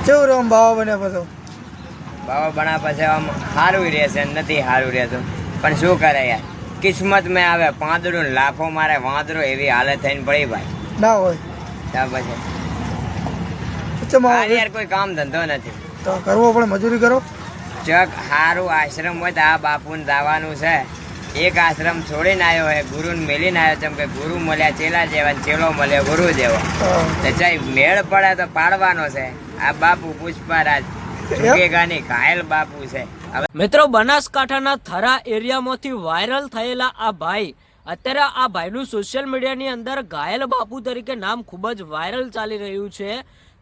કેવું રહ્યું બાવા બન્યા પછી? બાવા બના પછી આમ સારું રહેશે, નથી સારું રહેતું પણ શું કરે યાર, કિસ્મત મેં આવે પાંદડું લાફો મારે વાંદરો, એવી હાલત થઈને પડી ભાઈ. ના હોય ત્યાર પછી અચ્છા યાર કોઈ કામ ધંધો નથી તો કરવો પડે, મજૂરી કરો. ચક સારું આશ્રમ હોય તો આ બાપુને દાવાનું છે. એક આશ્રમ છોડીને આવ્યો હે, ગુરુને મેલીને આવ્યો, જેમ કે ગુરુ મળ્યા ચેલા જેવા, ચેલો મળ્યો ગુરુ જેવો. તો ચાઈ મેળ પડે તો પાડવાનો છે. આ બાપુ પુષ્પારાજ ઝુકેગાની ઘાયલ બાપુ છે. મિત્રો, બનાસકાંઠાના થરા એરિયામાંથી વાયરલ થયેલા આ ભાઈ, અત્યારે આ ભાઈનું સોશિયલ મીડિયાની અંદર ઘાયલ બાપુ તરીકે નામ ખૂબ જ વાયરલ ચાલી રહ્યું છે.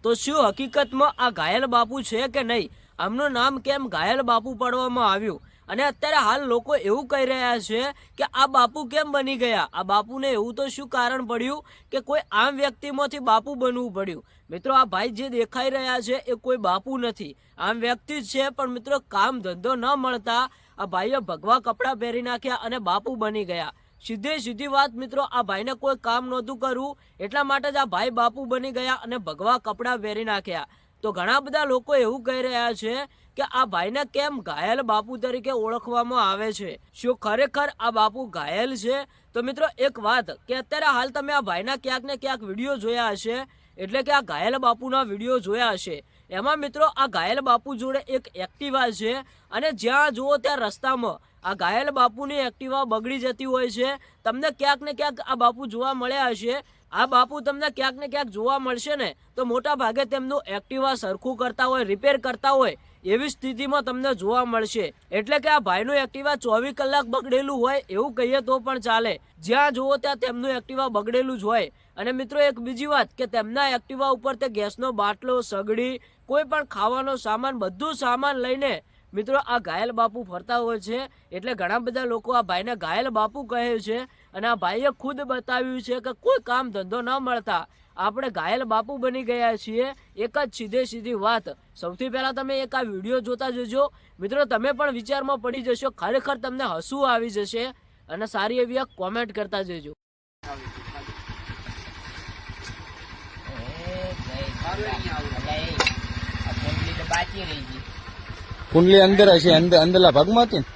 તો શું હકીકતમાં આ ઘાયલ બાપુ છે કે નહીં? આમનું નામ કેમ ઘાયલ બાપુ પાડવામાં આવ્યું? અને અત્યારે હાલ લોકો એવું કહી રહ્યા છે કે આ બાપુ કેમ બની ગયા? આ બાપુને એવું તો શું કારણ પડ્યું કે કોઈ આમ વ્યક્તિમાંથી બાપુ બનવું પડ્યું? મિત્રો, આ ભાઈ જે દેખાઈ રહ્યા છે એ કોઈ બાપુ નથી, આમ વ્યક્તિ જ છે. પણ મિત્રો, કામ ધંધો ન મળતા આ ભાઈએ ભગવા કપડાં પહેરી નાખ્યા અને બાપુ બની ગયા. સીધી વાત મિત્રો, આ ભાઈને કોઈ કામ નહોતું કરવું, એટલા માટે જ આ ભાઈ બાપુ બની ગયા અને ભગવા કપડાં પહેરી નાખ્યા. તો ઘણા બધા લોકો એવું કહી રહ્યા છે કે આ ભાઈને કેમ ઘાયલ બાપુ તરીકે ઓળખવામાં આવે છે? શું ખરેખર આ બાપુ ઘાયલ છે? તો મિત્રો, એક વાત કે અત્યારે હાલ તમે આ ભાઈના ક્યાંક ને ક્યાંક વિડીયો જોયા હશે, એટલે કે આ ઘાયલ બાપુના વિડીયો જોયા હશે. એમાં મિત્રો, આ ઘાયલ બાપુ જોડે એક એક્ટિવા છે અને જ્યાં જુઓ ત્યાં રસ્તામાં આ ઘાયલ બાપુની એક્ટિવા બગડી જતી હોય છે. તમને ક્યાંક ને ક્યાંક આ બાપુ જોવા મળ્યા હશે. આ બાપુ તમને ક્યાંક ને ક્યાંક જોવા મળશે ને, તો મોટા ભાગે તેમનું એક્ટિવા સરખું કરતા હોય, રિપેર કરતા હોય એવી સ્થિતિમાં તમને જોવા મળશે. એટલે કે આ ભાઈનું એક્ટિવા 24 કલાક બગડેલું હોય એવું કહીએ તો પણ ચાલે. જ્યાં જુઓ ત્યાં તેમનું એક્ટિવા બગડેલું જ હોય. અને મિત્રો, એક બીજી વાત કે તેમના એક્ટિવા ઉપર તે ગેસનો બાટલો, સગડી, કોઈ પણ ખાવાનો સામાન, બધું સામાન લઈને મિત્રો આ ઘાયલ બાપુ ફરતા હોય છે. એટલે ઘણા બધા લોકો આ ભાઈને ઘાયલ બાપુ કહે છે. અને આ ભાઈએ ખુદ બતાવ્યું છે કે કોઈ કામ ધંધો ન મળતા આપણે ઘાયલ બાપુ બની ગયા છીએ. એક જ સીધી વાત. સૌથી પહેલા તમે એક આ વિડીયો જોતા જજો મિત્રો, તમે પણ વિચારમાં પડી જશો, ખરેખર તમને હસવું આવી જશે. અને સારી એવી એક કોમેન્ટ કરતા જજો. કુંડલી અંદર હશે, અંદરલા ભાગમાં હતી ને.